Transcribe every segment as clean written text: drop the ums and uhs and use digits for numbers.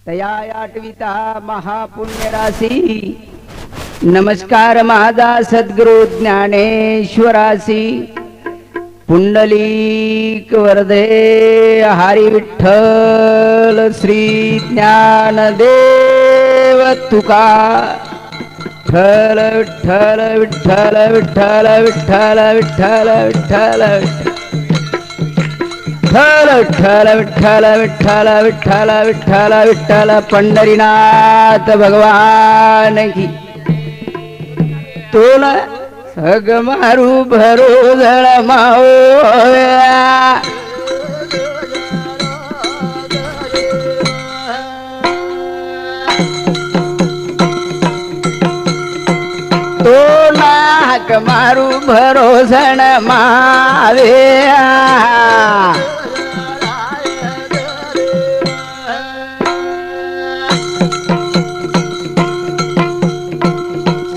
तया आठविता महापुण्य राशी। नमस्कार माझा सद्गुरु ज्ञानेश्वरासी। पुंडलिक वरदे हरी विठ्ठल श्री ज्ञानदेव तुका। विठ्ठल विठ्ठल विठ्ठल विठ्ठल विठ्ठल विठ्ठल विठ्ठल विठ्ठल विठ्ठल विठ्ठल विठ्ठल विठ्ठल पंढरीनाथ भगवान की। तोला सग मारू भरो जळ मावया। तो नाक मारू भरोसण मावेया।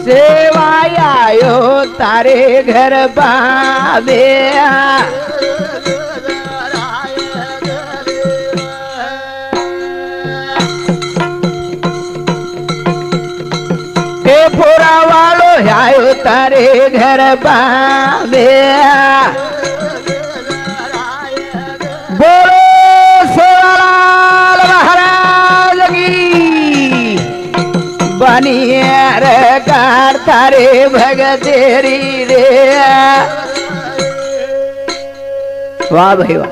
सेवायो तारे घर बाबेया। हे पोरा वालो आयो तारे घर बाबेया। बोलो सेवालाल महाराज की। बनियर कार तारे भगतेरी रे। वाह भाई वाह।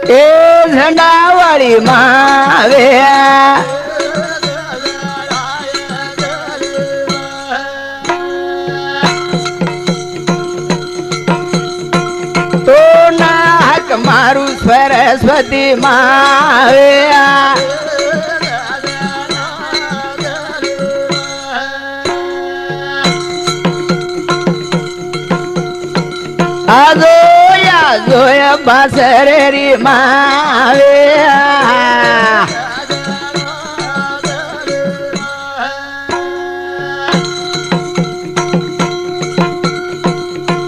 ए झंडा वाली मावे। तो नाक मारू सरस्वती मावे। आजोया जोया बासरेरी मावे।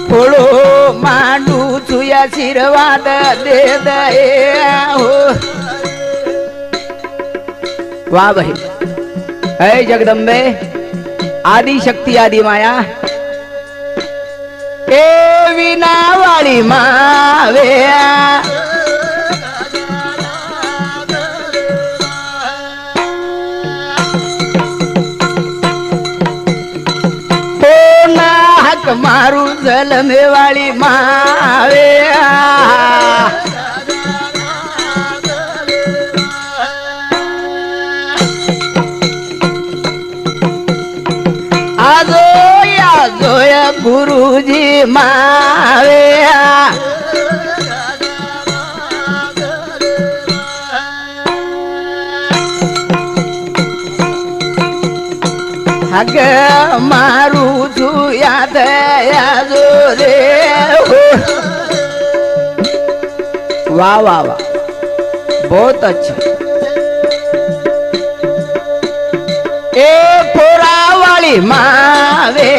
पोळो मांडू तुया आशीर्वाद दे दे हो। वाह भाई। हे जगदंबे आदि शक्ती आदि माया। ए विना वाली मावे। तो नाक मारू जलमे वाली मावे। आजोया जोया गुरुजी मावे। हग मारू जुया दया जो रे हो। वाह वाह वाह बहुत अच्छा। ए पोरा वाली मावे।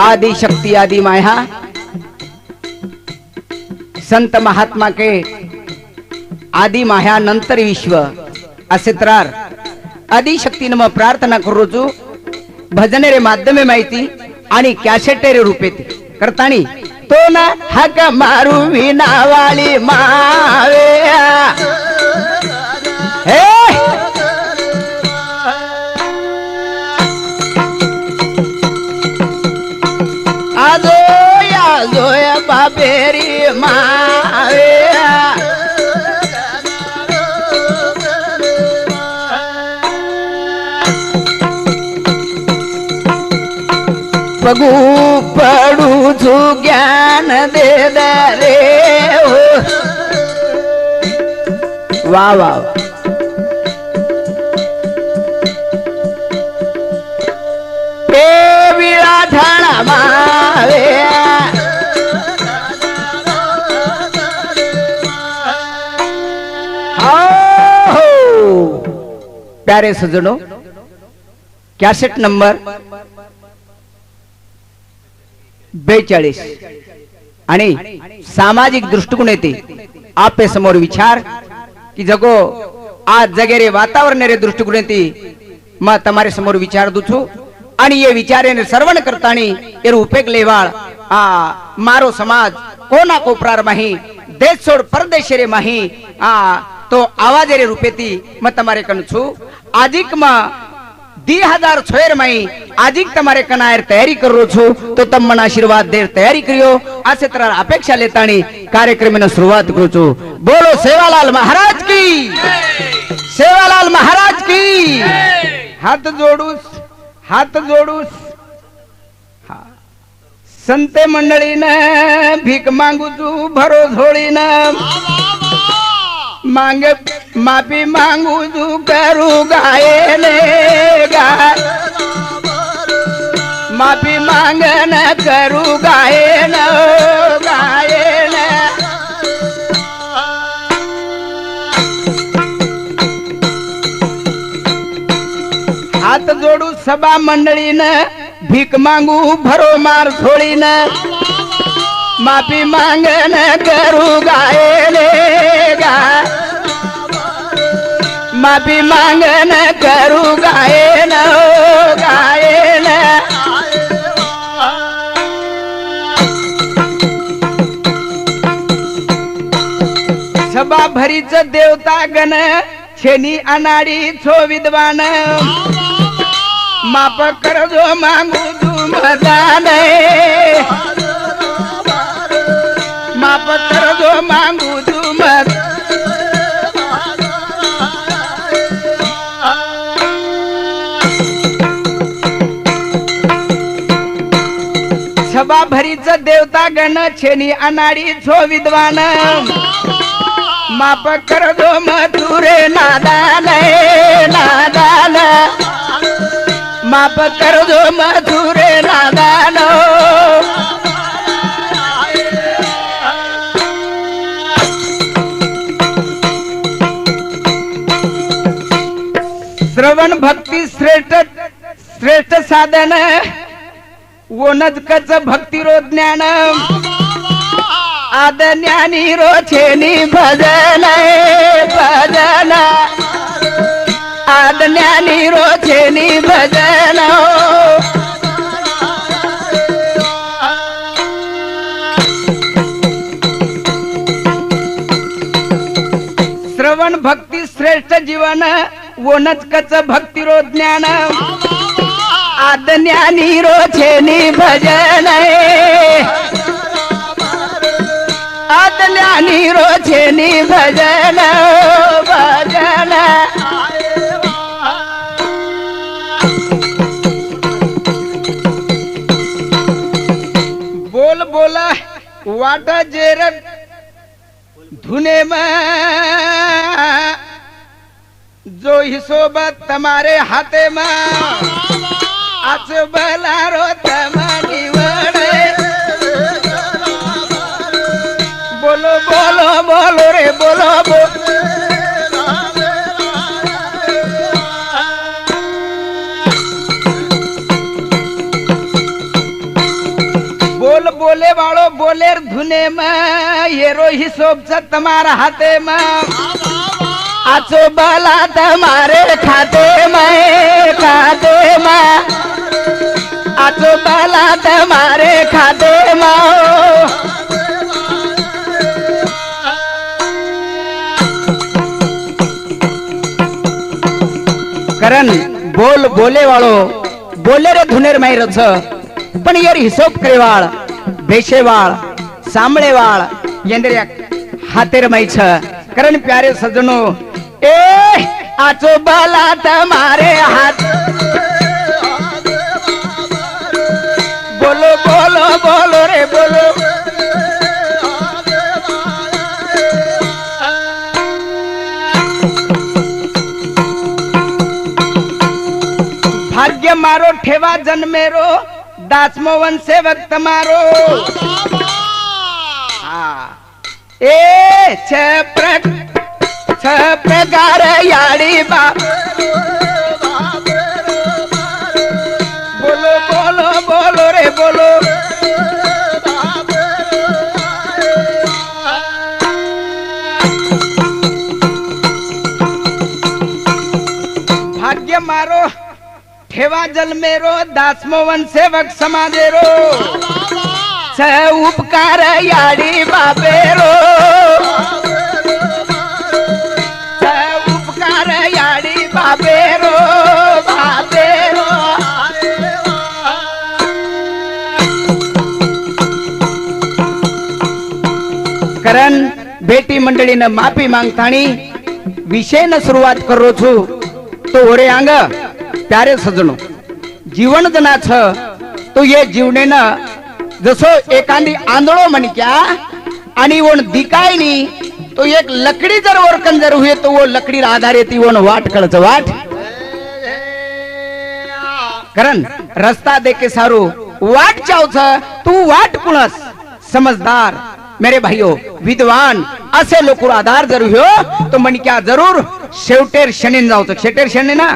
आदि शक्ति आदि माया संत महात्मा के आदि माया नंतर विश्व असे त्रार आदि शक्ती नम प्रार्थना करूचू। भजने रे माध्यमे माहिती आणि कॅसेटे रे रूपे करतानी तो ना हक मारू विना वाली मावे। हे आजोया जोया बाबेरी मावे। पगू पडू तू ज्ञान दे दे हो। वाह वाह। ए विळा ठाणा मावे। प्यारे सजनों कॅसेट नंबर 42 आणि सामाजिक दृष्टिकोन येते आपे समोर विचार की जगो आज जगेरे वातावरण रे दृष्टिकोन येते मैं तमारे समोर विचार दूछु आणि ये विचारे ने सर्वण करतानी एर उपेग लेवाळ आ मारो समाज कोना कोपरार माही देश छोड़ परदेश रे माही आ तो आवाज रे रूपेती मैं तमारे कन छु आजिक में 2006 में आजिक तमारे कनायर तैयारी करो छु तो तम मन आशीर्वाद देर तैयारी करियो आसे तरह अपेक्षा लेतानी कार्यक्रम में शुरुआत करो छु। बोलो सेवालाल महाराज की, सेवालाल महाराज की। हाथ जोडूस संते मंडळी न भीक मागू तू भरो झोळी न मांग माफी मांगू तू करू गायने गाय माफी मांगन करू गायन गायन हाथ जोडू सभा मंडळीन भीक मांगू भरो मार झोळीन माफी मांगन करू गायले गाय माफी मांगन करू गायन गायन सभा भरीच देवता गण छेनी अनाडी छो विद्वान माप कर जो मांगू तू मदान माप कर जो मांगू तू मद सभा भरीच देवता गण छेनी अनाडी छो विद्वान माप कर दो मथुरे नादान नादान माप कर दो मथुरे नादान श्रवण भक्ती श्रेष्ठ साधन वोनच कच भक्ती रो ज्ञान आद ज्ञानी रो छेनी भजन भजन आद ज्ञानी रो छेनी भजन श्रवण भक्ती श्रेष्ठ जीवन वोनच कच भक्ती रो ज्ञान आद ज्ञानी रो छेनी भजन आद ज्ञानी रो छेनी भजन भजन बोल बोला वाटा जेर धुने में जो हिसोबत तुम्हारे हाथे में आज बलारो तमानी वड़े बोलो बोलो बोलो रे बोलो बोल बोले वालो बोलेर धुने में ये रो हिसोब से तुम्हारा हाथे में आचो बला तुम्हारे खाते में आचो बला तुम्हारे खाते में करण बोल बोले वालो बोले रे धुनेर माई रच पण यार हिशोब करेवाळ बेशेवाळ सांभळेवाळ येंद्रिया हातेर माई छ करण प्यारे सजनो ए आचो बला तुम्हारे हाथ बोलो बोलो बोलो रे बोलो भाग्य मारो ठेवा जन्मेरो दासमोहन सेवक तमारो ए छ प्रकार याडी बा भाग्य मारो ठेवा जल मेरो दासमोवन सेवक समाजेरो स उपकार याडी बाबेरो स उपकार याडी बाबेरो बाबेरो करण बेटी मंडळीनं माफी मागतानी विषयनं सुरुवात करो छु तो ओरे आंग प्यारे सजणो जीवन जनाच तो ये जीवनेनं जसो एखादी आंधळो म्हणक्या आणि वण दिकायनी तो एक लकड़ी जर ओरकन जर हुए तो वो लकड़ी आधारे ती वण वाट कळच वाट करण रस्ता देखे सारू वाट चावच तू वाट कुणस समझदार मेरे भाइयों विद्वान असे लोक आधार जर हो तो मन क्या जरूर शेवटेर शनीन जाऊ शेटेर शनी ना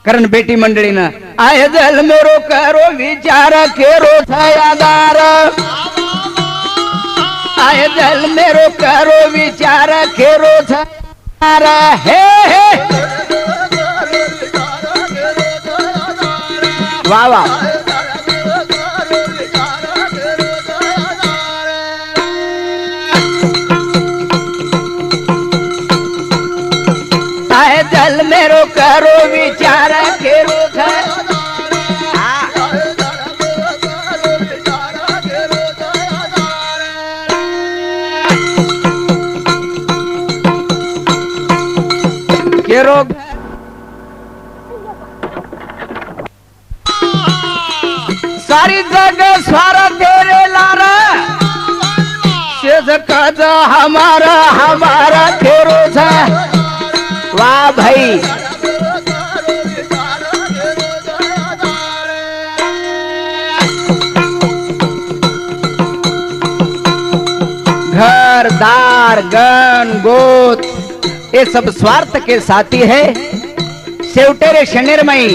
करण बेटी मंडळीनं आय जल मेरो करो विचार केरो छायादार आय जल मेरो करो विचार केरो छायादार हे हे वाह वाह जल मेरो करो विचार केरो केरो सारी जग स्वार तेरे लारा शेज कज हमारा हमारा केरो वाह भाई घर दार गन गोत ये सब स्वार्थ के साथी है शेवटेरे शनेर मई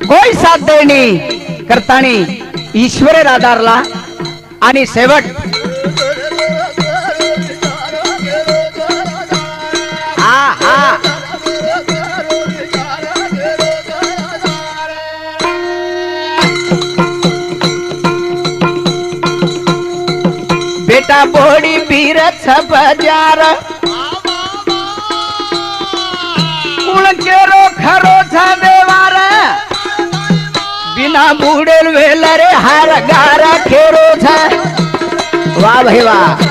कोई साथ देणी करतानी ईश्वरे आधारला आणि शेवट बेटा बोड़ी बीरत बजार कुण केरो खरो था देवार बिना बूढ़ेल वेलरे हार गारा खेरो था वाह भाई वाह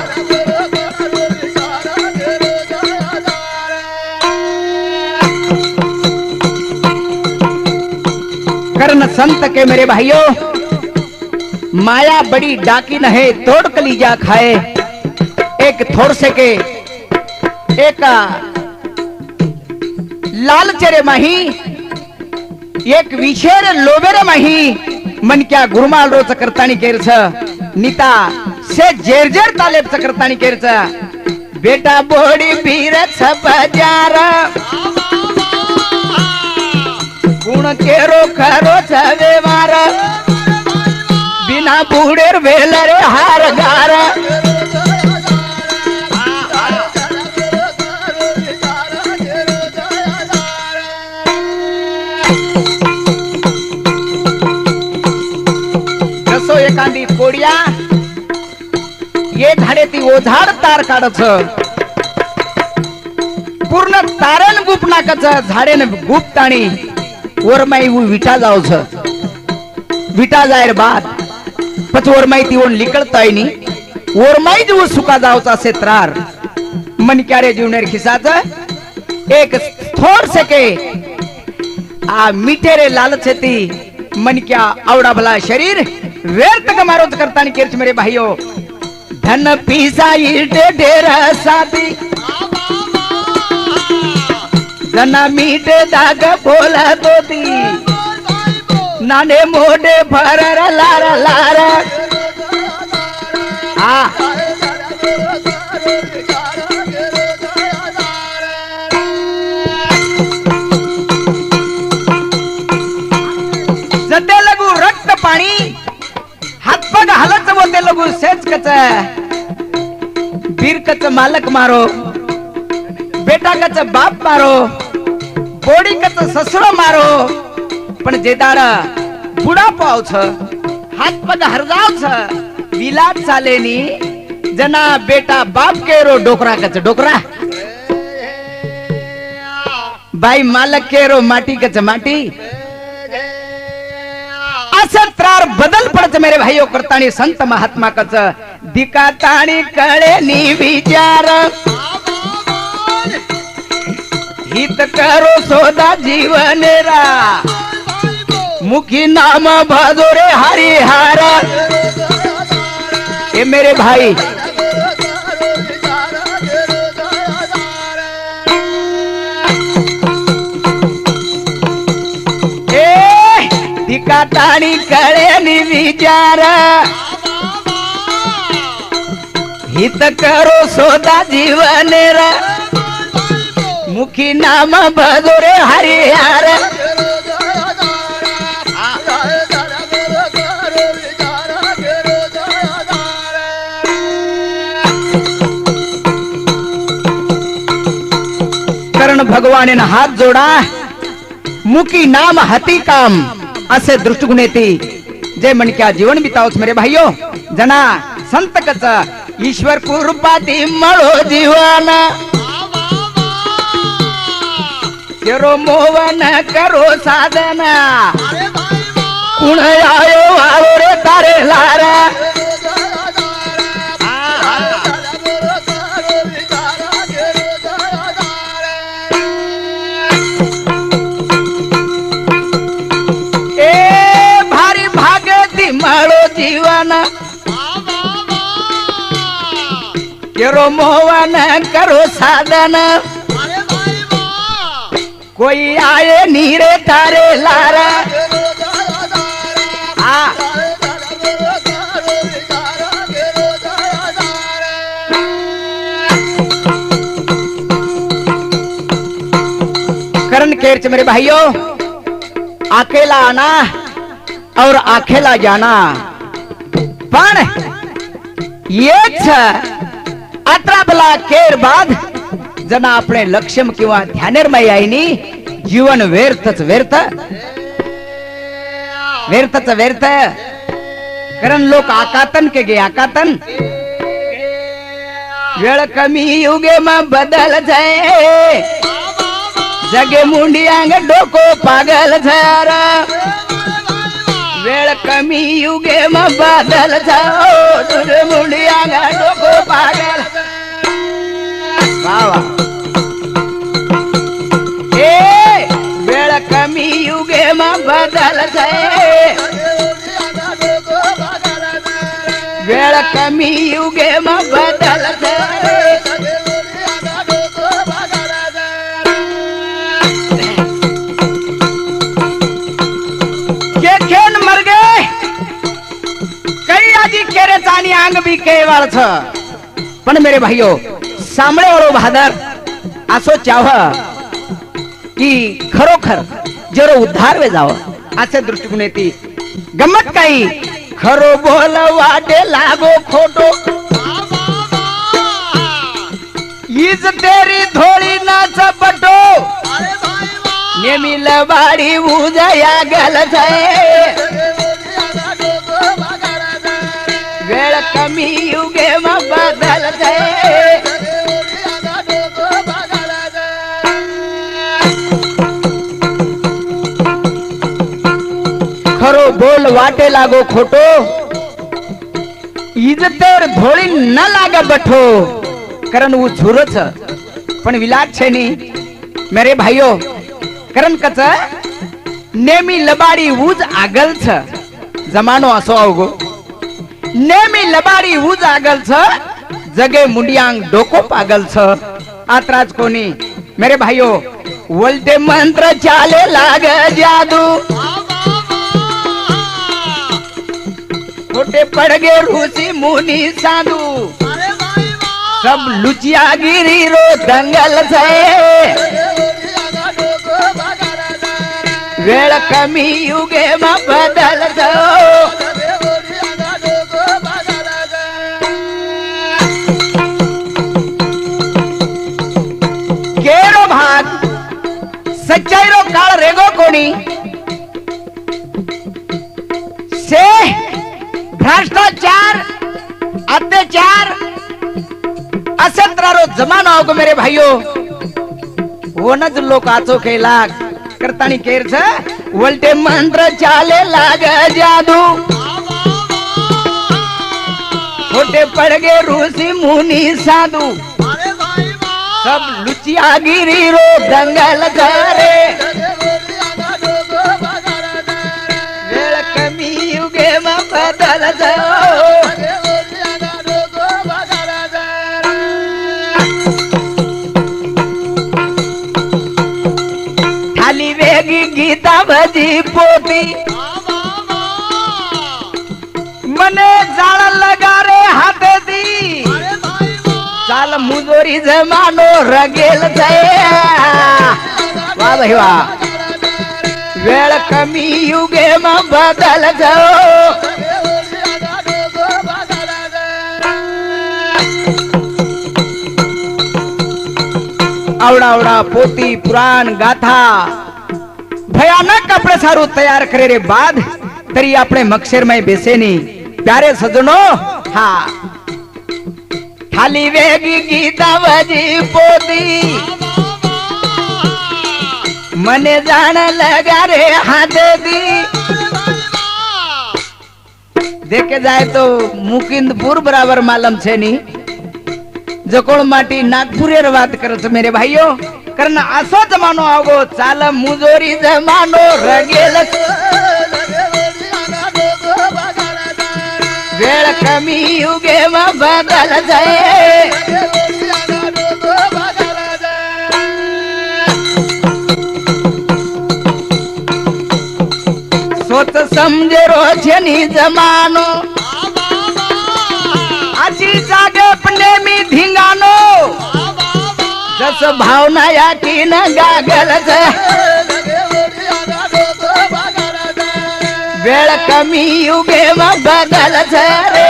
कर्ण संत के मेरे भाइयों माया बड़ी डाकिन है तोड़ कलीजा खाए एक थोड़ से के एक लाल चेरे माही एक विशेर लोबेरे माही मन क्या गुरुमाल रो चकरतानी केरच नीता से जेर तालेब चकरतानी केरच बेटा बोड़ी बीरत बजार गुण केरो खरो छवे मार बिना बूढ़ेर वेलरे हार गार कसो एखादी कोडिया ये झाडे ती ओझाड तार काढच पूर्ण तारण गुप नाकच झाडेन गुप्ताणी वरमाई विटा जाऊच विटा जायर बाद पच वरमाई ती ओन लिकळताय नी वरमाई जो सुका जाऊचा से त्रार मन क्या रे जीवनेर खिसाच एक थोड़ सके आ मीठे रे लालच ती मन क्या आवड़ा भला शरीर व्यर्थ कमारोच करतानी केरच मेरे भाइयों धन पीसा इटे डेरा साथी जना मीठे दाग बोला तो ती नाने मोडे भरर लारा लारा जते लगू रक्त पाणी हातपग हालच बोते लगू सेच कच बीर कच मालक मारो बेटा बेटा कच बाप मारो बोडी कच ससरो मारो पण जे दाड बुडा पाव छ हात पग हरजाव छ विलाट चालेनी जना बेटा बाप केरो डोकरा कच डोकरा बाई मालक केरो माटी कच माटी असं त्रार बदल पडत मेरे भाईओ करतानी संत महात्मा कच दिकातानी कळे नी विचार हित करो सोदा जीवनेरा मुखी नाम भजोरे हरिहार ये मेरे भाई दिकातानी कळे नी विचार हित करो सोदा जीवनेरा मुखी नाम भजोरे हरिहार कर्ण भगवान हात जोडा मुखी नाम हाती काम असे दृष्टिकोन येते जे मणक्या जीवन बितावस मेरे भाइयो जना संत कच ईश्वर कृपाती मळो जीवन केरो मोवन करो साधना कुण आयो आवरे तारे लारा मारो जीवन केरो मोहन करो साधन कोई आए नीरे तारे लारा करण केरच मेरे भाइयों अकेला आना और अकेला जाना पण येच अतरा बला केर बाद जना अपने लक्ष्य किंवा ध्यानेरमय आईनी जीवन व्यर्थच व्यर्थ व्यर्थच व्यर्थ कारण लोक आकातन के गे आकातन वेळ कमी युगे में बदल जाए जगे मुंडियांग डोको पागल झारा वेळ कमी युगे में बदल जाओ तुझे मुंडियांग डोको पागल वाह ए वेळ कमी युगे में बदल जाए वेळ कमी युगे में बदल जाए केरे अंग भी केवळ छ पण मेरे भाइयों सामळे वाळो भादर असो चाह की खरोखर जरो उद्धार वे जाव असे दृष्टिकोन येती गमत काही खरो बोल वाटे लागो खोटो ईज तेरी धोळी नाच पटो नेमी लबाडी उजया गल जाए वेळ कमी युगे में बदल जाए खरो बोल वाटे लागो खोटो इजतेर धोळी न लागे बठो कारण वो झुरच पण विलाट छे नी मेरे भाइयों कारण कच नेमी लबाडी उज आगल छ जमानो असो आवगो नेमी लबाडी उज आगल छ जगे मुंडियांग डोको पागल छ आत्राज कोनी मेरे भाइयों बोलते मंत्र चाले लाग जादू छोटे पड़ गए ऋषि मुनि साधु सब लुचिया गिरी रो दंगल से वेळ कमी युगे में बदल जाओ के भाग सच्चाई रो काळ रेगो कोणी से भ्रष्टाचार अत्याचार असत्रारो जमाना होगो मेरे भाइयों वनज लोक आचो केला करतानी केरच वलटे मंत्र चाले लाग जादू छोटे पड़ गए ऋषि मुनि साधु सब लुचिया गिरी रो दंगल करे वेळ कमी युगे में बदल जाओ थाली वेगी गीता भजी पोती मने जाळ लगा रे हाते दी चाल मुजोरी जमानो रगेल जाए वाह भाई वाह वेळ कमी युगे में बदल जाओ आवडा आवडा पोती पुराण गाथा भयानक कपड़े सारू तैयार करे रे बाद तरी अपने मक्षर में बेसे नी प्यारे सजनो हाँ थाली वेगी गीता बजी पोती मने जान लगा रे हाथ दी देखे जाए तो मुकिंदपुर बराबर मालूम छे नी जकोळ माटी नागपुरेर बात करत मेरे भाइयों करना असो जमानो आवगो चाल मुजोरी जमानो रगेल वेळ कमी युगे में बदल जाए सोच समझे रोशनी जमानो आजी जागे अपने में धिंगानो जस भावना या की न गागल वेळ कमी युगे में बदल रे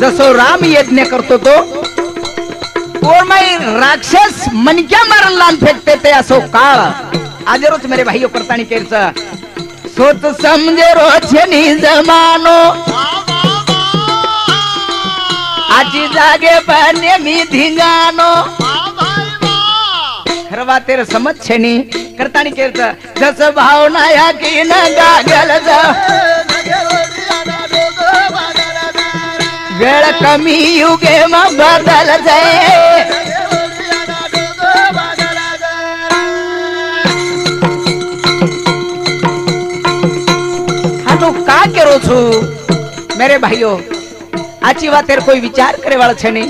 जसो राम यज्ञ करतो तो और मैं राक्षस मनक्या मारन लान फेकते ते असो काळ आज रोज मेरे भाइयों करतानी केरच सोच समझे रोशनी जमानो आजी जागे बने मी धिंगानो खरवा तेरे समझ छे नी करतानी केरच जस भावना या की न गागल जा वेळ कमी युगे में बदल जाए हालो का करो छू मेरे भाइयों आची बात तेरे कोई विचार करे वाला छे नी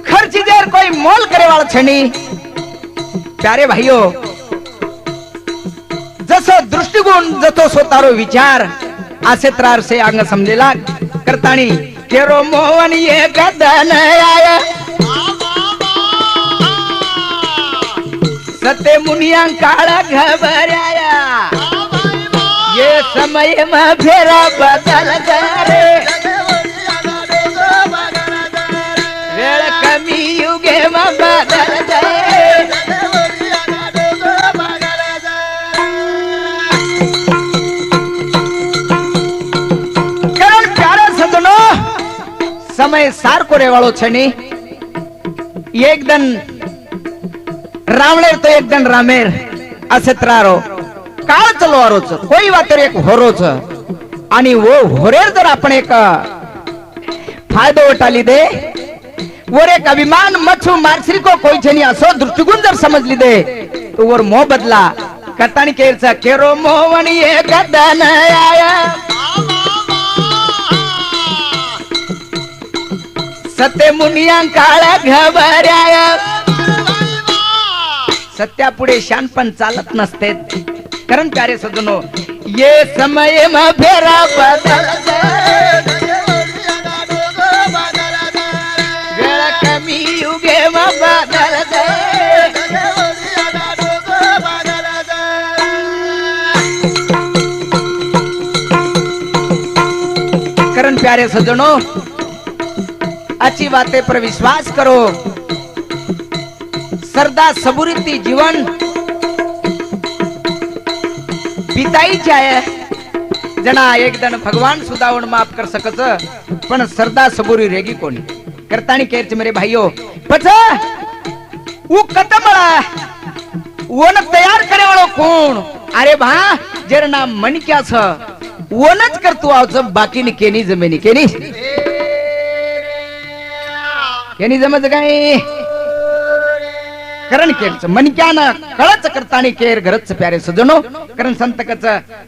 खर्ची देर कोई मोल करे वाला छे नी प्यारे भाइयों जसो दृष्टिकोन जतो सोतारो विचार आसे त्रार से अंग समजेला करतानी केरो मोहन ये गदन आया सत्य मुनिया काला घबराया ये समय में फेरा बदल करे वेळ कमी युगे में बदल जाए कारण प्यारा सजनो समय सार को रेवाळो छे नी एकदन रावणेर तो एकदन रामेर असेत्रारो काळ चलवारो छ कोई वातेर एक होरो छ आणि वो होरेर जर आपण एक फायदो उठाली दे वर एक अभिमान मच्छू मारश्री को कोई छे नी असो दृष्टिकोन जर समज ली दे तो वर मोह बदला कतानी केरचा केरो मोहन ये गदन आया सत्य मुनिया काळा घबराया सत्या पुढे शानपण चालत नसते कारण प्यारे सजनो ये समय में फेरा बदल वेळ कमी युगे में बदल करण प्यारे सज्जनों, अच्छी बातें पर विश्वास करो। सरदा सबुरीती जीवन बिताई आहे। जना एक दन भगवान सुदावण माफ कर सकत, पण सरदा सबुरी रेगी कोणी करतानी केरच मेरे भाइयों। पछ वो कतमळा ओन तयार करे वाळो कोण? अरे भा जेर नाम मणक्या छ ओनच करतो आवच, बाकी नि केनी जमेनी केनी केनी जमज काय करण केरच मणक्यानं कळच करतानी केर घरच प्यारे सजनो। करण संतकच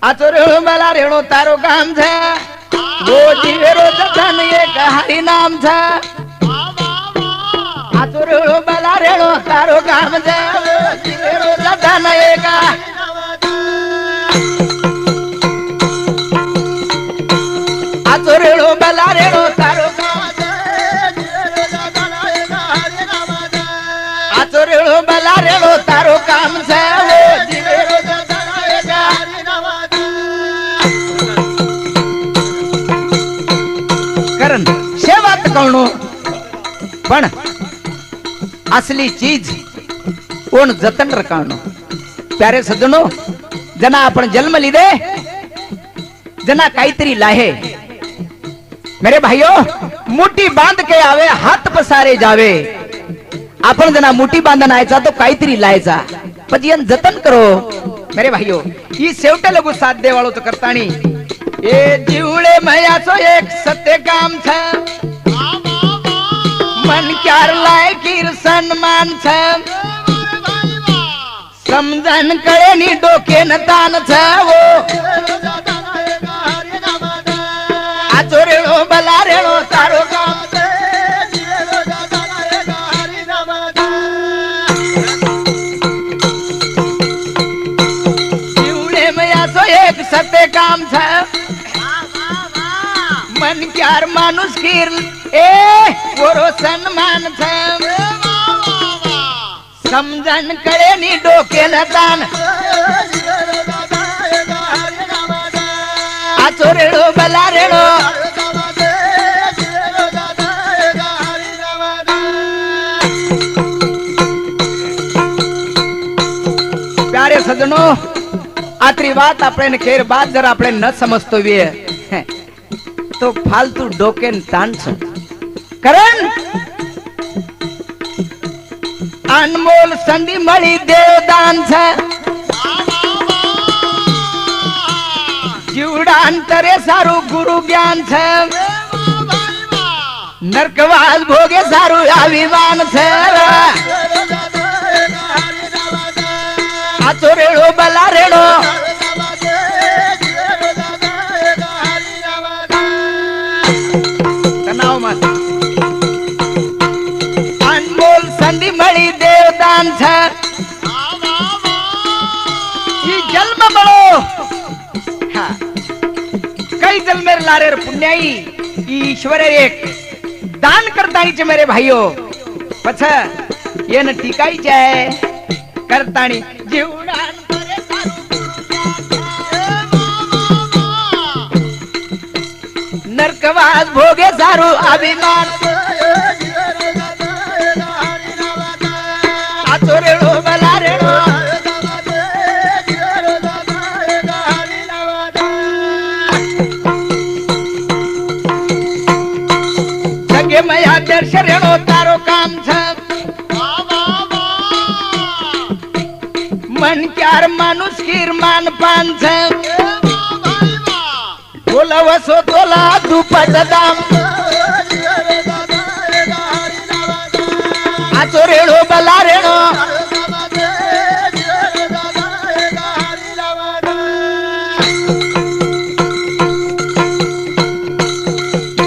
आचोरेळो मला रेणो तारो काम झ वो जीवेरो जतन एक हरी नाम झ आचोरेळो मला रेणो तारो काम झ वो जीवेरो जतन एक आचोरेळो मला रेणो तारो आचोरेळो मला रेणो तारो काम झ वो जीवेरो जतन एक हरी नाम करण शेवात कळणो, पण असली चीज कोण जतन रकाणो। प्यारे सज्जनो, जना आपण जन्म लिदे, जना काहीतरी लाहे मेरे भाइयों। मुठी बांध के आवे हात पसारे जावे। आपण जना मुठी बांधन आयचा तो काहीतरी लायचा, पण जतन करो मेरे भाइयों। ही शेवटे लगू साथ दे वाळो तो करतानी ए जीवळे मयाचो एक सत्य काम छ मन क्यार लाय कीर सन्मान छ समजन कळे नी डोके न तान छ वो आचोरेळो बला रेळो तारो काम जीवळे मयाचो एक सत्य काम छ मन क्यार मानुस कीर ए वरो सन्मान छ समजन कळे नी डोके न तान आचोरेळो बला रेळो प्यारे सजनो, आतरी बात आपने खेर बात जर आपने न समजतो वे तो फालतू डोकेन ताण छ। करण अनमोल संधी मळी देवदान छ जीवडांतरे सारू गुरु ज्ञान छ नरकवास भोगे सारू अभिमान छ आचोरेळो बला रेळो तनाव मत अनमोल संधी मळी देवदान छ ही जन्म बळो हा कई जन्मेर लारेर पुण्याई ईश्वर एक दान करतानीचे मेरे भाइयों। पछ येन टिकाईचे आहे करतानी जीवडान नरकवास भोगे सारू अभिमान आचोरेळो बला रेळो जगे मया दर्शन रेळो तारो काम छ मन क्यार मानुस कीर मान पान छ बोला वसो तोला दुपट दाम आचोरेळो बला रेळो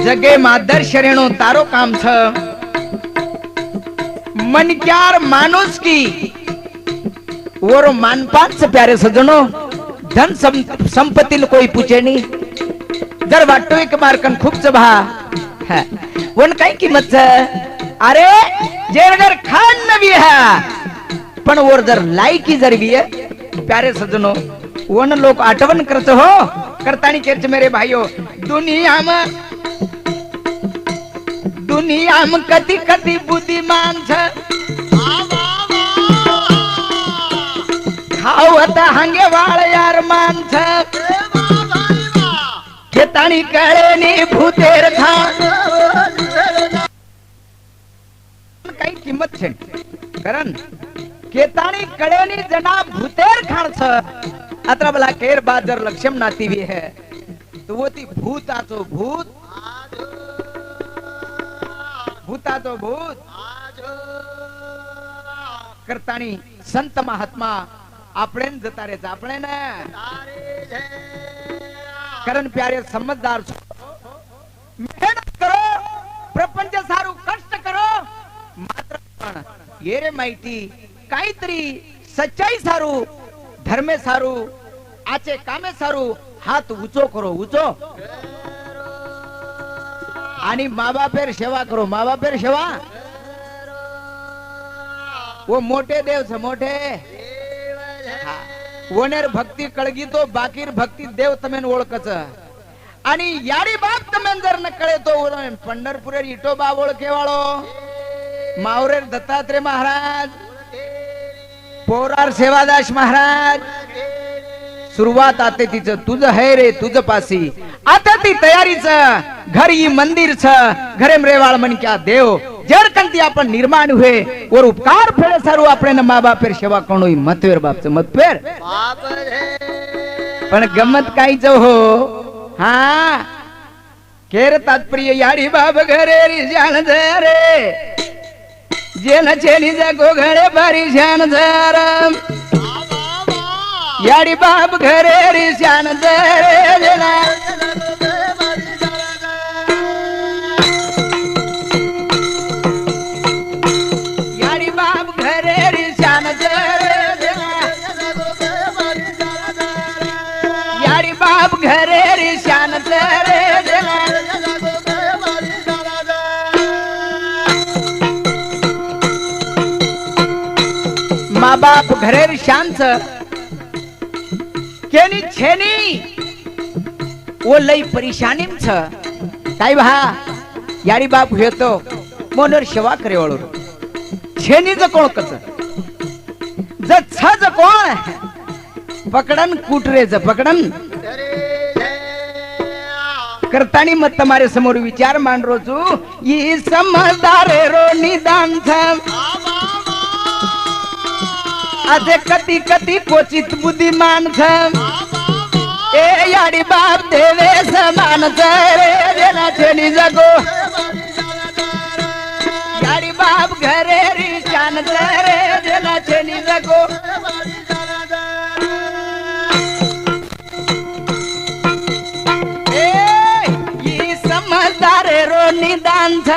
जगे मादर शरणो तारो काम छ मन क्यार मानुस की और मानपान से प्यारे सज्जनों। धन संपत्ती कोई पूछे नहीं, जर वाटो एक मार्कन खूप सभा वन काही किंमत छ अरे जेरगर खान नवी है पण वर जर लायकी जर भी है प्यारे सज्जनों वन लोक आठवण करत हो करतानी केच मेरे भाइयों दुनिया में नियम कधी कधी बुद्धिमान छ खावत हांगे वाळ यार माणस खेताणी कळेनी भूतेर था काही किंमत छे कारण केताणी कळेनी जना भूतेर खाणछ अत्र बला केर बाजर लक्ष्यम नाती भी है तो वो ती भूताचो भूत भूताचो भूत करताणी संत महात्मा આપણે જતા રહે છે આપણે ને કરણ પ્યારે સમજદાર છો મહેનત કરો પ્રપંચ સારું કષ્ટ કરો માત્ર પણ એ માહિતી કાઈતરી સચ્ચાઈ સારું ધર્મે સારું આચે કામે સારું હાથ ઊંચો કરો ઊંચો આની મા બાપેર સેવા કરો મા બાપેર સેવા वो मोठे देव છે मोठे वनेर भक्ती कळगी तो बाकीर भक्ती देव तमेन ओळखच आणि याडी बाप तमेन जर न कळे तो पंढरपुरेर इटोबा ओळखेवाळो मावरेर दत्तात्रय महाराज पोरार सेवादास महाराज सुरुवात आते तिचं तुझं है रे तुझं पासी आता ती तयारीच घरी मंदिर छ घरे रेवाळ मन क्या देव जर कंती आपण निर्माण हुए और उपकार फेरे सारू આપણે ને મા બાપેર સેવા કોણોય मतवेर बाप છે मतवेर पण गमत काई जो हो हां केर तात्पर्य याडी बाप घरे री जान रे जेन छेनी जगो घरे बारी जान जर याडी बाप घरे री जान रे जेना घरे रे शान रे माँ बाप घरे रे शान छ केनी छेनी वो लई परेशानी छ काय बहा यारी बाप हेतो मोनर सेवा करे वाळो छेनी ज कोण कच ज छज कोण पकडन कुटरे ज पकडन करतानी मत तुम्हारे समोर विचार मांडरो छु ई समझदार रो निदान छ आजे कती कती कोचित बुद्धिमान छ ए याडी बाप देवे समान छ रे देना छेनी जगो याडी बाप घरे री शान छ रे देना छेनी जगो रो निदान छ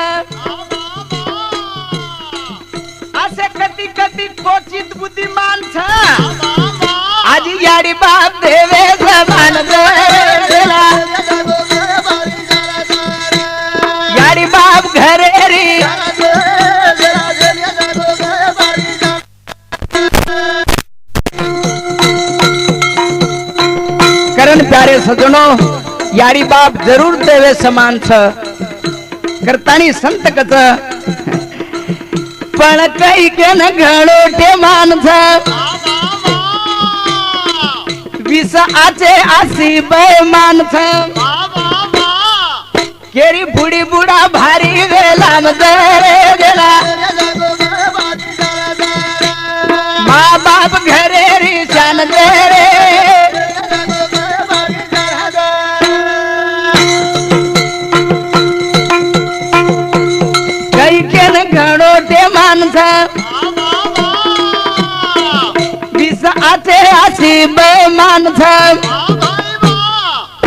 असे कती कती कोचित बुद्धिमान छ आज याडी बाप देवे समान देला याडी बाप घरे री करण प्यारे सजनो यारी बाप जरूर देवे समान छ करतानी संत कच पण काही के न घणो मान छ विस आचे आसी बेमान छ केरी बुडी बुडा भारी वेलाम दरे गेला माँ बाप घरे री शान दरे घणो ते माणस विस आचे आसी बेमानस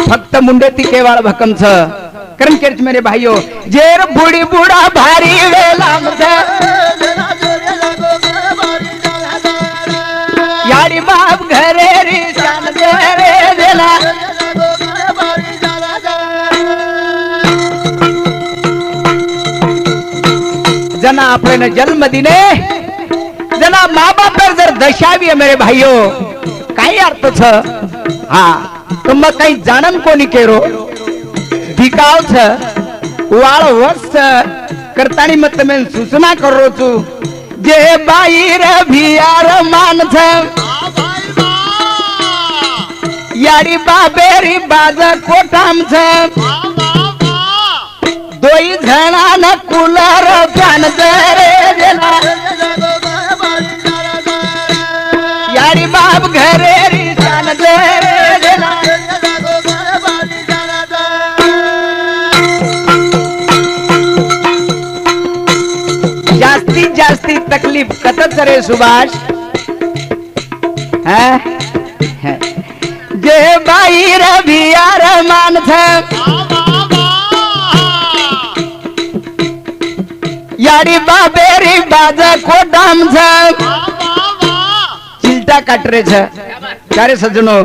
फक्त मुंडे ती केवाळ भकम छ कारण केच मेरे भाइयों जेर बुडी बुडा भारी वेलाम छ याडी बाप घरे री शान रे देला जना अपने जन्म दिने जना माँ बाप पर जर दशावी है मेरे भाइयों काही अर्थ छ हाँ तुम काही जानन कोणी केरो भिकाव छ वाळ वस करतानी मत में सूचना करो छु जे बाईर भियार मानथ यारी बाबेरी बाज कोटाम छ दोई झणा न कूलर फॅन रे देला यारी बाप घरे री शान रे देला जास्ती जास्ती तकलीफ कतच रे सुभाष जे बाईर भियार मानथ यारी बाबेरी बाज कोटाम छ चिलटा काटरे छ तारे सजनो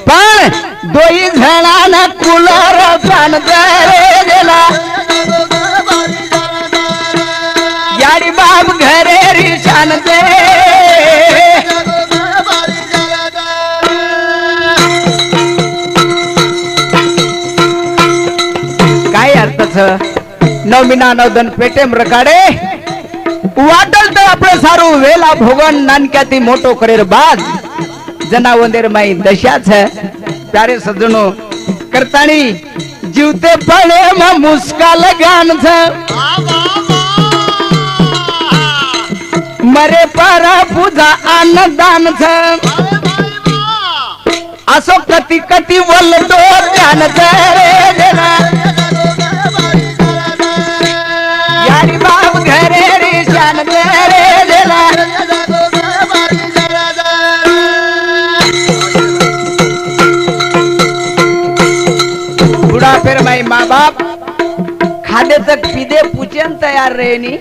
पण दोई झणा न कूलर फॅन रे देला यारी बाप घरे री शान दे काय अर्थ छ नवमीना नवदन पेटेम रकाडे वाटल तर आपलं सारू वेला भोगन नानक्याती मोटो करेर बाद जनावंदेर माई दशा छ प्यारे सज्जनो करतानी जीवते पड़े म मुस्का लगान छ मरे पर पूजा अन्नदान छ असो कति कति वल डोर जान रे देना यारी बाप घरे री शान रे देना बुढ़ापे माई माँ बाप खादे तक पीदे पूछन तैयार रहेनी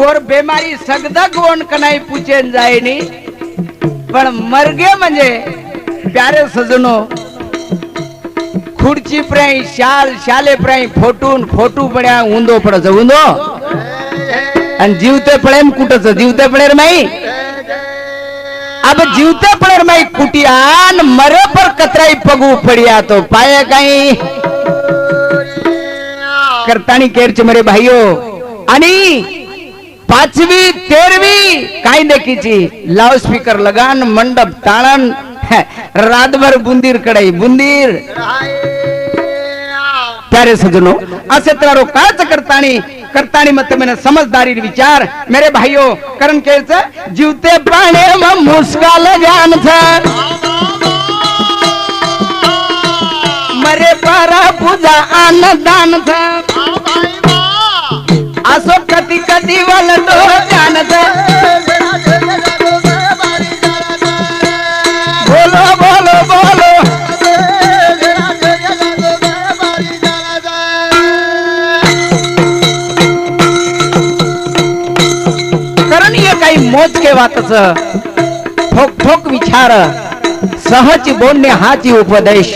और बेमारी सगदा गोण कनाई पूछेन जायनी पण मरगे म्हणजे प्यारे सजनो खुर्ची प्राई शाल शाले प्राई फोटून फोटू पड्या उंदो पडच उंदो आणि जीवते पळेम कुठच जीवते पळेर माई अब जीवते पळेर माई कुटियान मरे पर कतराई पगू पडिया तो पाए काही करतानी केरच मरे भाईयो आणि 5वी 13वी काय देखीची लाउड स्पीकर लगान मंडप ताळण रातभर बुंदीर कडाई बुंदीर प्यारे सजनो असे तरारो काच करतानी मत में समझदारी विचार मेरे भाइयों करण केच जीवते पाणे म मुस्का लगान छ मरे पारा पूजा अन्नदान छ असो कति कति वल दो जानत बोलो बोलो बोलो कारण ये काही मोजके वातच ठोक ठोक विचार सहज बोलणे हाची उपदेश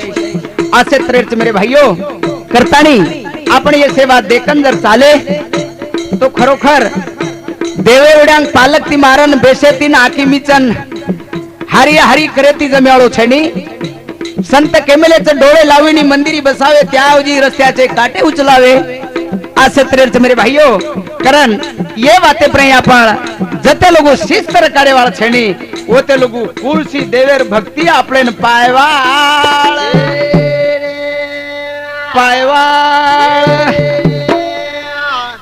असे त्रेच मेरे भाइयों करतानी आपण ये सेवा देखन जर चाले तो खरोखर देवेवड्यांग पालक ती मारन बेसेतीन आकिमीचन हरी हरी करेती जम्याळो छणी संत केमेलेचे डोळे लाविनी मंदिरी बसावे त्यावजी रस्त्याचे काटे उचलावे असे त्रेच मेरे भाइयों कारण ये बाते प्रय आपण जते लोगो शिस्तर काढेवाळ छणी ओते लोगो कुळसी देवेर भक्ती आपलेन पायवाळ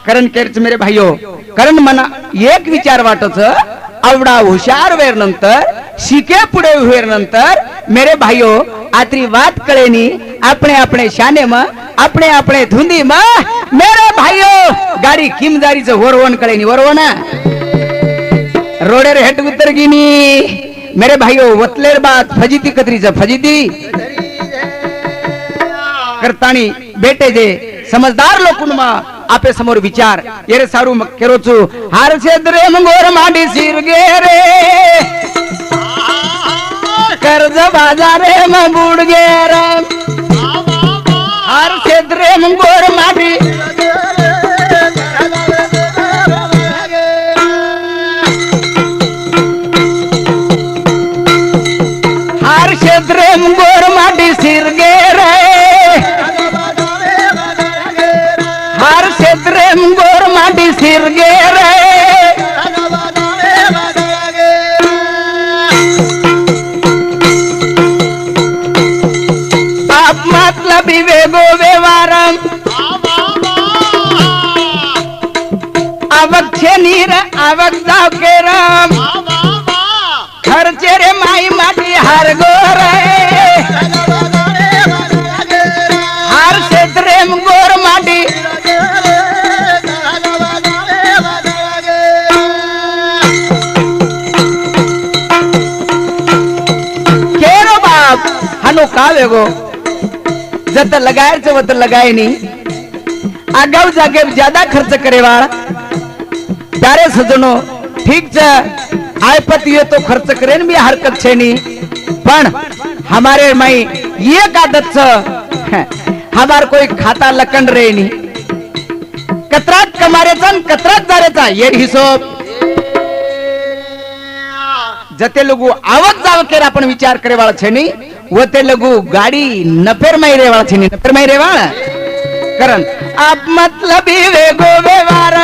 करण केरच मेरे भाइयों करण मना एक विचार वाटच आवडा हुशार वेर नंतर शिके पुढे वेर नंतर मेरे भाइयों आत्री वात कळेनी अपने अपने शाने म अपने अपने धुंदी म मेरे भाइयों गाडी किमजारीच वरवण कळेनी वरवणा रोडेर हेट उतर गिनी मेरे भाइयों वतलेर बात फजिती कत्रीच फजिती करतानी बेटे जे समझदार लोकुनमा आपे समोर विचार येरे सारू केरोचू हार छेद्रे मंगोर माडी सिरगे रे कर्ज बाजारे म बुडगे रे हार छेद्रे मंगोर माडी हार छेद्रे मंगोर माडी सिरगे रे सिरगे रे आप मतलब वेगो व्यवहारम आवक छे नीर आवक दाव के राम खर्चे रे माई माटी हार गोर हार क्षेत्रे गोर माटी केरो बाप हनु का वेगो जत लगायचं वत लगाय नहीं आगाव जागे ज्यादा खर्च करे वाला तारे सजनो ठीक छ आयपत ये तो खर्च करे भी हरकत छे नहीं पण हमारे माई ये आदत छ हमार कोई खाता लकंड रे नहीं कतरात कमारेचा कतरात जारेचा ये हिशोब जते लोगो आवक जाव के आपण विचार करे वाला छे नहीं वो ते लगू गाड़ी नफेर में रे वाला छे नहीं नफेर में रे वाला करन आप मतलब ही वेगो व्यवहार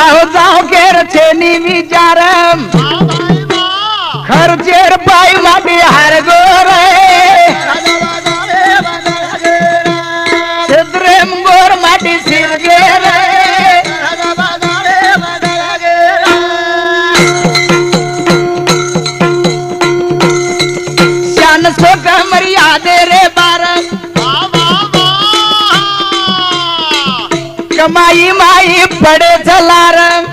आओ जाओ के रचे नी विचारम खर्चेर पाई माटी हार गोरे सिद्रेम गोर माटी सिरगे रे शान सो मर्यादे रे बारम कमाई माई पड़े चलारम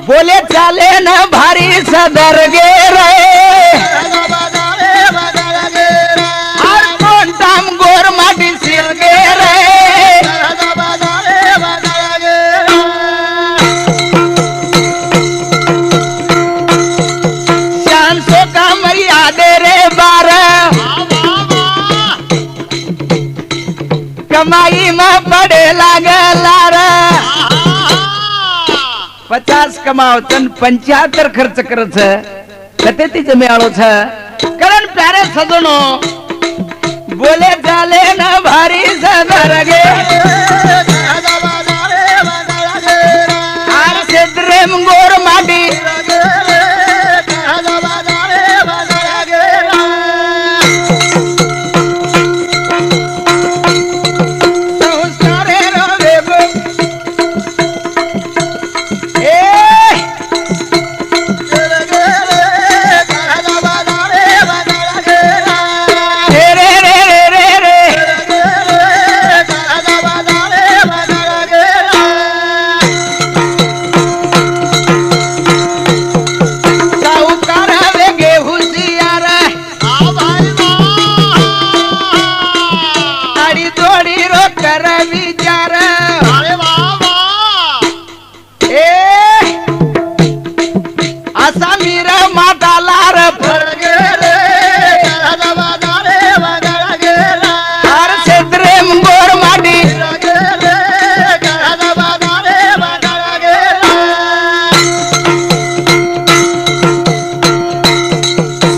बोले चले न भारी सदर गे रे हर कौन टाम गोर माटी सिर गे रे शान सो का मर्यादे रे बारम कमाई में पड़े लागलार 50 कमाव तन 75 खर्च करच कते ती जमेळो छ कारण प्यारे सजनो बोले चाले न भारी सदर गे आर क्षेत्रे गोर माटी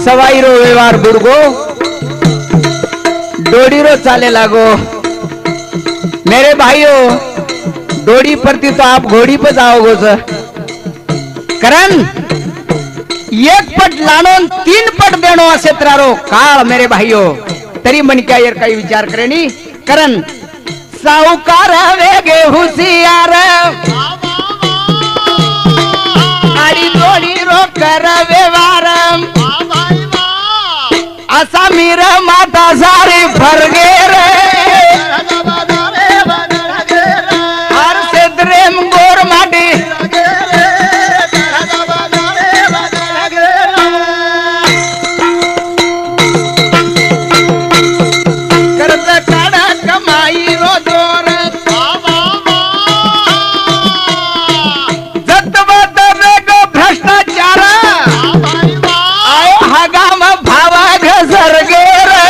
सवाईरो व्यवहार बुड़गो डोडीरो चाले लागो मेरे भाइयों डोडी परती तो आप घोड़ी पर जाओगे सर करण एक पट लानो 3 पट देनो असे त्रारो काळ मेरे भाइयों तरी मन क्या यार काही विचार करे नी करण सावकार वेगे हुशियार आडी डोडी रो कर व्यवहार असा मीर माता सारी भर गे रे हर क्षेत्रे गोर माटी कर्ज काढा कमाई रो जोर जतवत वेग भ्रष्टाचार आयो हगाम भावा घसर गे रे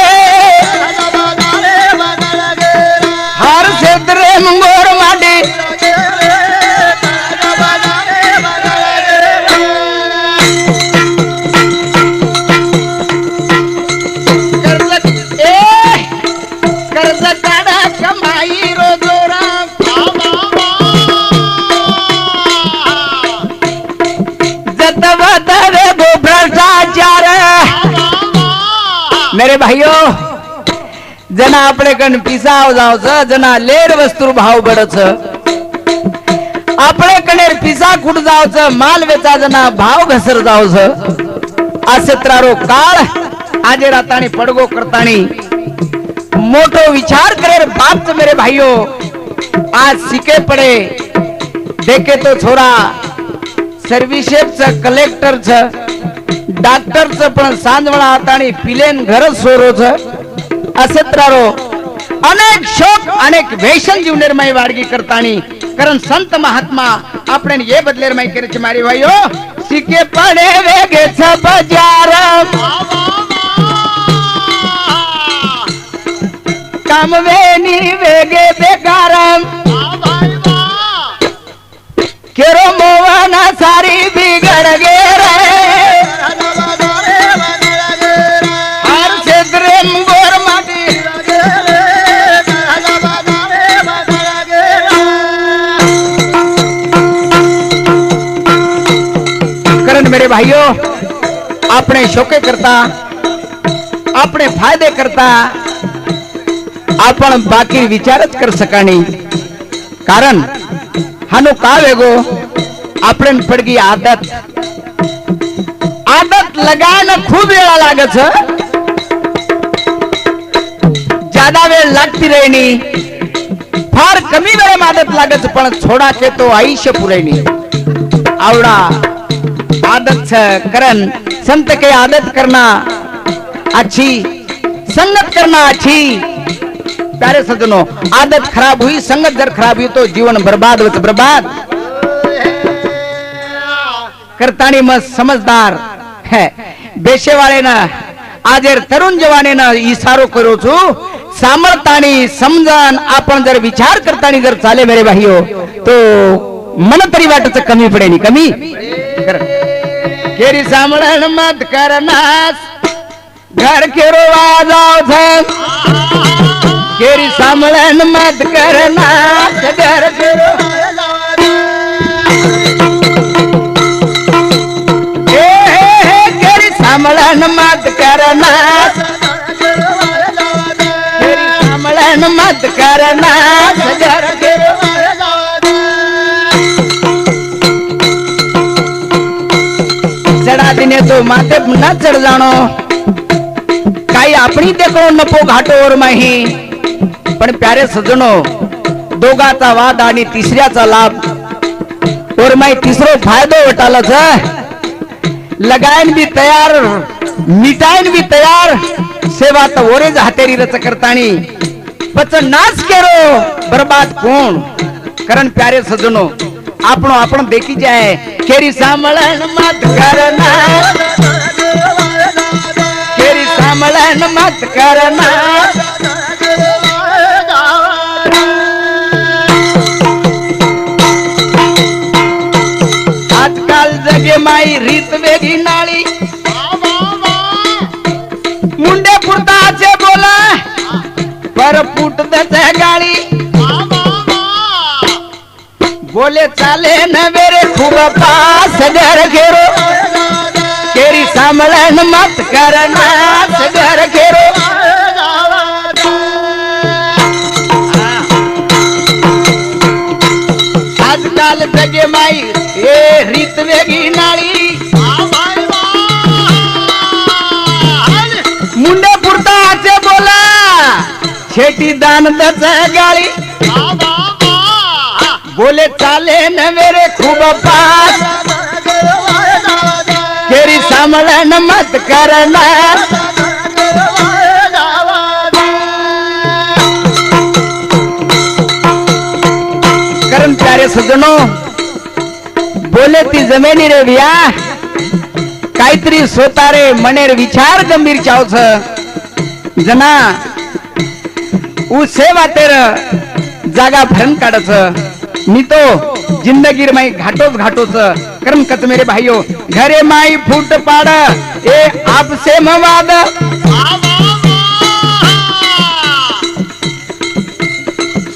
मेरे भाइयों जना आपले कण पिसाव जावच जना लेर वस्तू भाव बढच आपले कणेर पिसा कुठ जावच माल वेचा जना भाव घसर जावच असे त्रारो काळ आजे रातानी पडगो करतानी मोठो विचार करे बाप मेरे भाइयों आज सिके पडे देखे तो छोरा सर्विसेस कलेक्टर डॉक्टर पण सांजवळा हातानी पिलेन घर सोरोच असे त्रारो अनेक शोक अनेक वेशन जीव निर्मय वाडगी करतानी कारण संत महात्मा आपण ये बदलेर माई करे मारी भाइयो सिके पडे वेगे बाजार काम वेनी वेगे बेकारम केरो मोवाना सारी बिगड़ गे रे हर क्षेत्र गोर माटी करण मेरे भाइयों अपने शोके करता अपने फायदे करता आपण बाकी विचारच कर सकानी कारण हानो का वेगो आपण पडगी आदत आदत लगाना खूप वेळा लागच ज्यादा वेळ लागती रहेनी फार कमी वेळ आदत लागच पण छोड़ा के तो आयुष्य पुरेनी आवडा आदत करन संत के आदत करना अच्छी संगत करना अच्छी प्यारे सज्जनों आदत खराब हुई संगत जर खराब हुई तो जीवन बर्बाद होत बर्बाद करतानी मत समझदार है बेशे वाले ना आजेर तरुण जवाने ना इशारो करो छु सामर्थानी समजन आपण जर विचार करतानी जर चाले मेरे भाइयों तो मन तरी वाटच कमी पडेनी कमी केरी सामळन मत करनास घर केरो वाजाव केरी सामळन मत करना घर केरो केरी सामळन मत करना केरी सामळन मत करना घर केरो चढ़ा दिने तो माथे न चढ़ जानो काही अपनी देखो नपो घाटो और माही पण प्यारे सज्जनो दोघाचा वाद आणि तिसऱ्याचा लाभ और माही तिसरो फायदो वटालच लगायन भी तयार मिटायन भी तयार सेवा तो ओरेज हातेरी रच करतानी पच नाश केरो बर्बाद कोण कारण प्यारे सज्जनो आपण आपण देखी जाए केरी सामळन मत करना केरी सामळन मत करना आजकाल जगे माई रीत वेगी नाळी मुंडे पुरताचे बोला पर फुट दे गाळी बोले चाले न मेरे खूब पास घर घेरो केरी सामळन मत करना घर घेरो आजकाल जगे माई ए रीत वेगी नाळी मुंडे पुरताचे बोला छेटी दान दच गाळी बोले चाले न मेरे खूब पास केरी सामळन मत करना कारण प्यारे सज्जनो बोले ती जमेनी रे बिया काहीतरी सोतारे मनेर विचार गंभीर चावच जना उसे वाटेर जागा भरण काढच मी तो जिंदगीर माई घाटोच घाटोच कर्म कच मेरे भाइयों घरे माई फूट पाड़ ए आपसे मवाद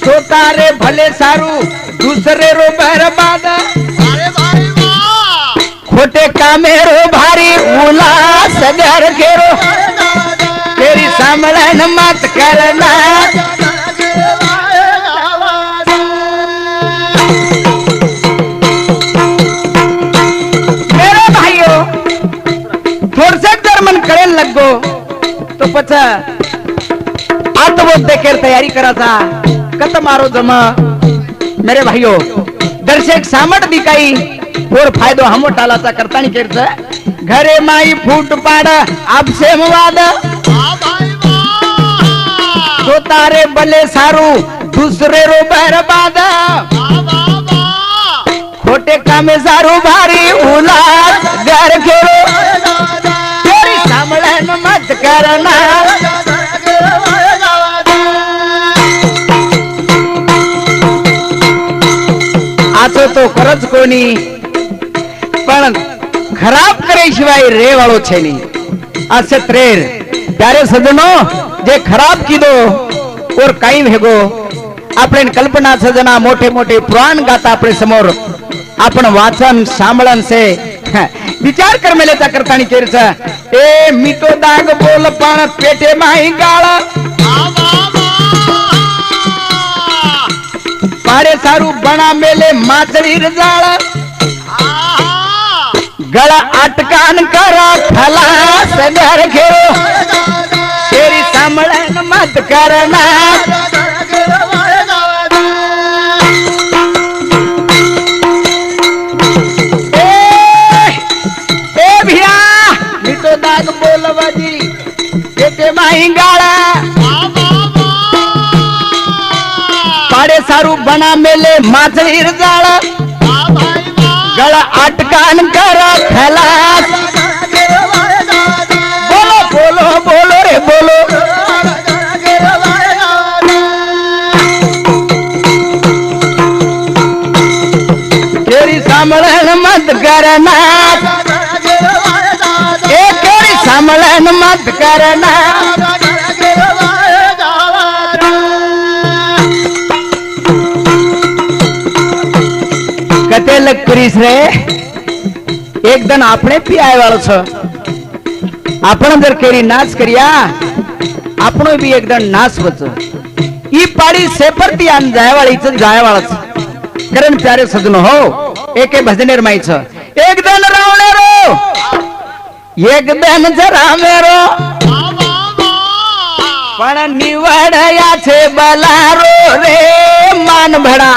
सोतारे भले सारू दूसरे रो बर्बाद खोटे कामे रो भारी उलास घर घेरो तेरी सांभळण मत करना मेरे भाइयों थोडसे जर मन कळेल लगो तो पछ आत्मबोध देखेर तयारी कराचा कत मारो जमा मेरे भाइयों दर्शक सामट दिकाई और फायदो हमो टालाचा करतानी केरच घरे माई फूट पाड आपसे मवाद तो तारे बले सारू दूसरे रो बर्बाद खोटे कामे सारू भारी उलाद घर घेरो तेरी सांभळण मत करना आतो तो करच कोणी पण खराब करे शिवाय रे वाळो छे नी असे त्रेर प्यारे सजनो जे खराब कीदो और काही भेगो आपण कल्पना सजना मोठे मोठे पुराण गाता आपले समोर आपण वाचन सांभळन से विचार कर मेलेचा करतानी केरच ए मी तो दाग बोल पण पेटे माही गाळ पारे सारू बना मेले माचरी रजाळ गला अटकान करा खलास घर घेरो तेरी सांभळण मत करना ए भिया मी तो दाग बोलवाजी पेटे माही गाळा पाडे सारू बना मेले माचळी रजाळ गला अटकान करा खलास बोलो बोलो बोलो रे बोलो तेरी सांभळण मत करना ए तेरी सांभळण मत करना कते लग करीस रे एक दन आपणे पी आय वाळो छ आपण जर केरी नाच करिया आपणो भी एक दन नाच वच ई पाडी सेपरती आन जायवाळीच जायवाळच कारण प्यारे सजनो हो एके भजनेर माईच एक दन रावणे रो एक दन जरा मेरो पण निवडया छे बलारो रे मान भडा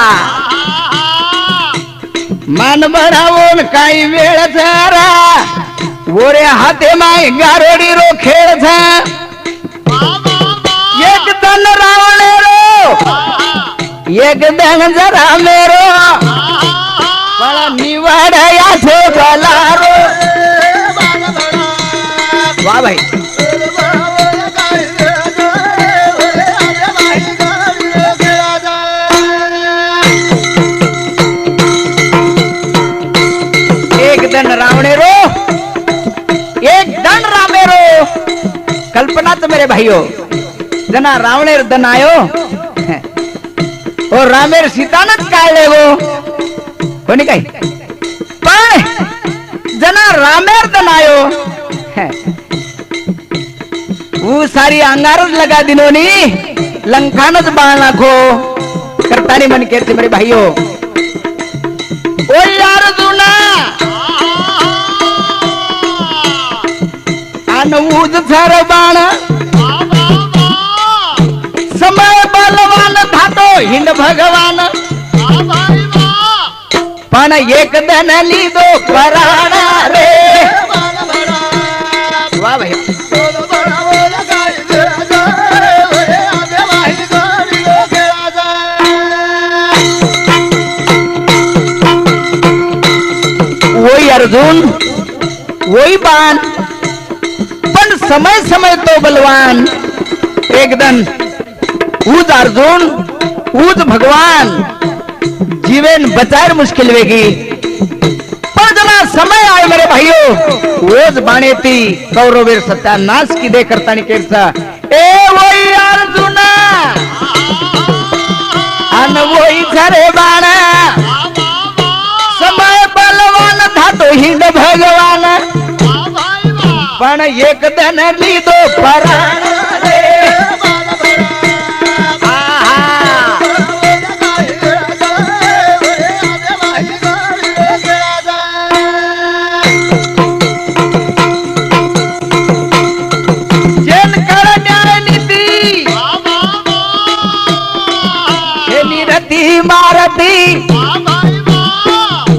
मान भरावून काही वेळ झारा ओरे हाते माय गारोडी रो खेळ झा एक दन रावणे रो एक दन जरा मेरो पण निवडया छे बलारो वाह भाई एक दन रावणे रो एक दन रामे रो कल्पना तो मेरे भाइयों जना रावणेर दन आयो और रामेर सीतानच काढले वो कोणी काय पण जना रामेर दन आयो वो सारी अंगारच लगा दिनोनी लंकानच बाळ नाखो करतानी मन केरते मेरे भाइयों ओ यार जुना अनवूज झर बाण समय बलवान धातो हिंद भगवान पण एक दन लीदो पराणा रे वाह भाई वही अर्जुन वही बाण पण समय समय तो बलवान एक दन उज अर्जुन उज भगवान जीवन बचार मुश्किल वेगी पर जना समय आए मेरे भाइयों ओज बाणे थी कौरवेर सत्यानाश की दे करतानी केरचा ए वही अर्जुना अन वही झरे बाणा समय बलवान धातो हिंद भगवान पण एक दन लीदो पराण रे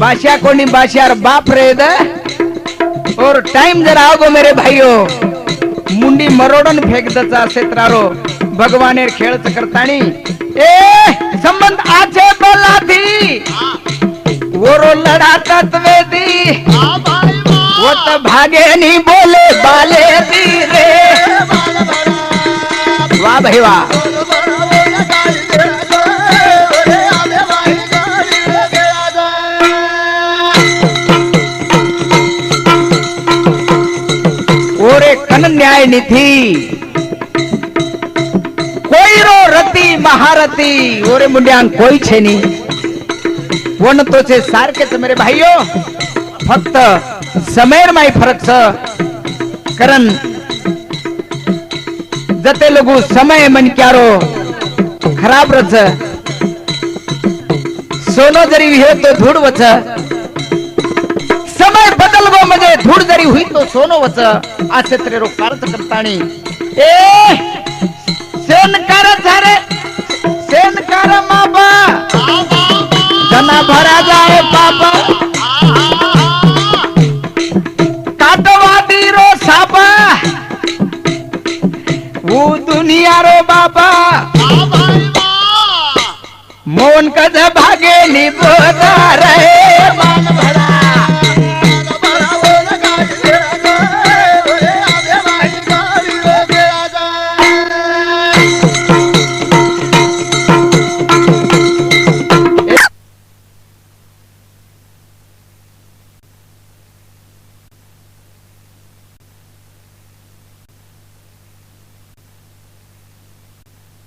बाशिया कोणी बाशियार बाप रे द और टाइम जरा आओ मेरे भाइयों मुंडी मरोडन फेक दचा क्षेत्रारो भगवानेर खेळच करतानी ए संबंध आचे बोला थी वोरो लड़ा तत्वे दी वो तो भागे नहीं बोले बाले दी रे वाह भाई वाह ओरे कन न्याय निधि कोई रो रती महारती ओरे मुंड्यांग कोई छे नी वन तो छे सारखेच मेरे भाइयों फक्त समेर माई फरक छ कारण जते लोगू समय मन क्यारो खराब रच सोनो जरी विहे तो धूळ वच समय बदल गो म्हणजे धूळ जरी हुई तो सोनो वच आसे तरे रो कार्य करतानी ए सेनकार झारे सेनकार माबा जना भरा जाए पापा काटवादी रो सापा वो दुनिया रो बाबा मोहन कज भागे निभोदा रहे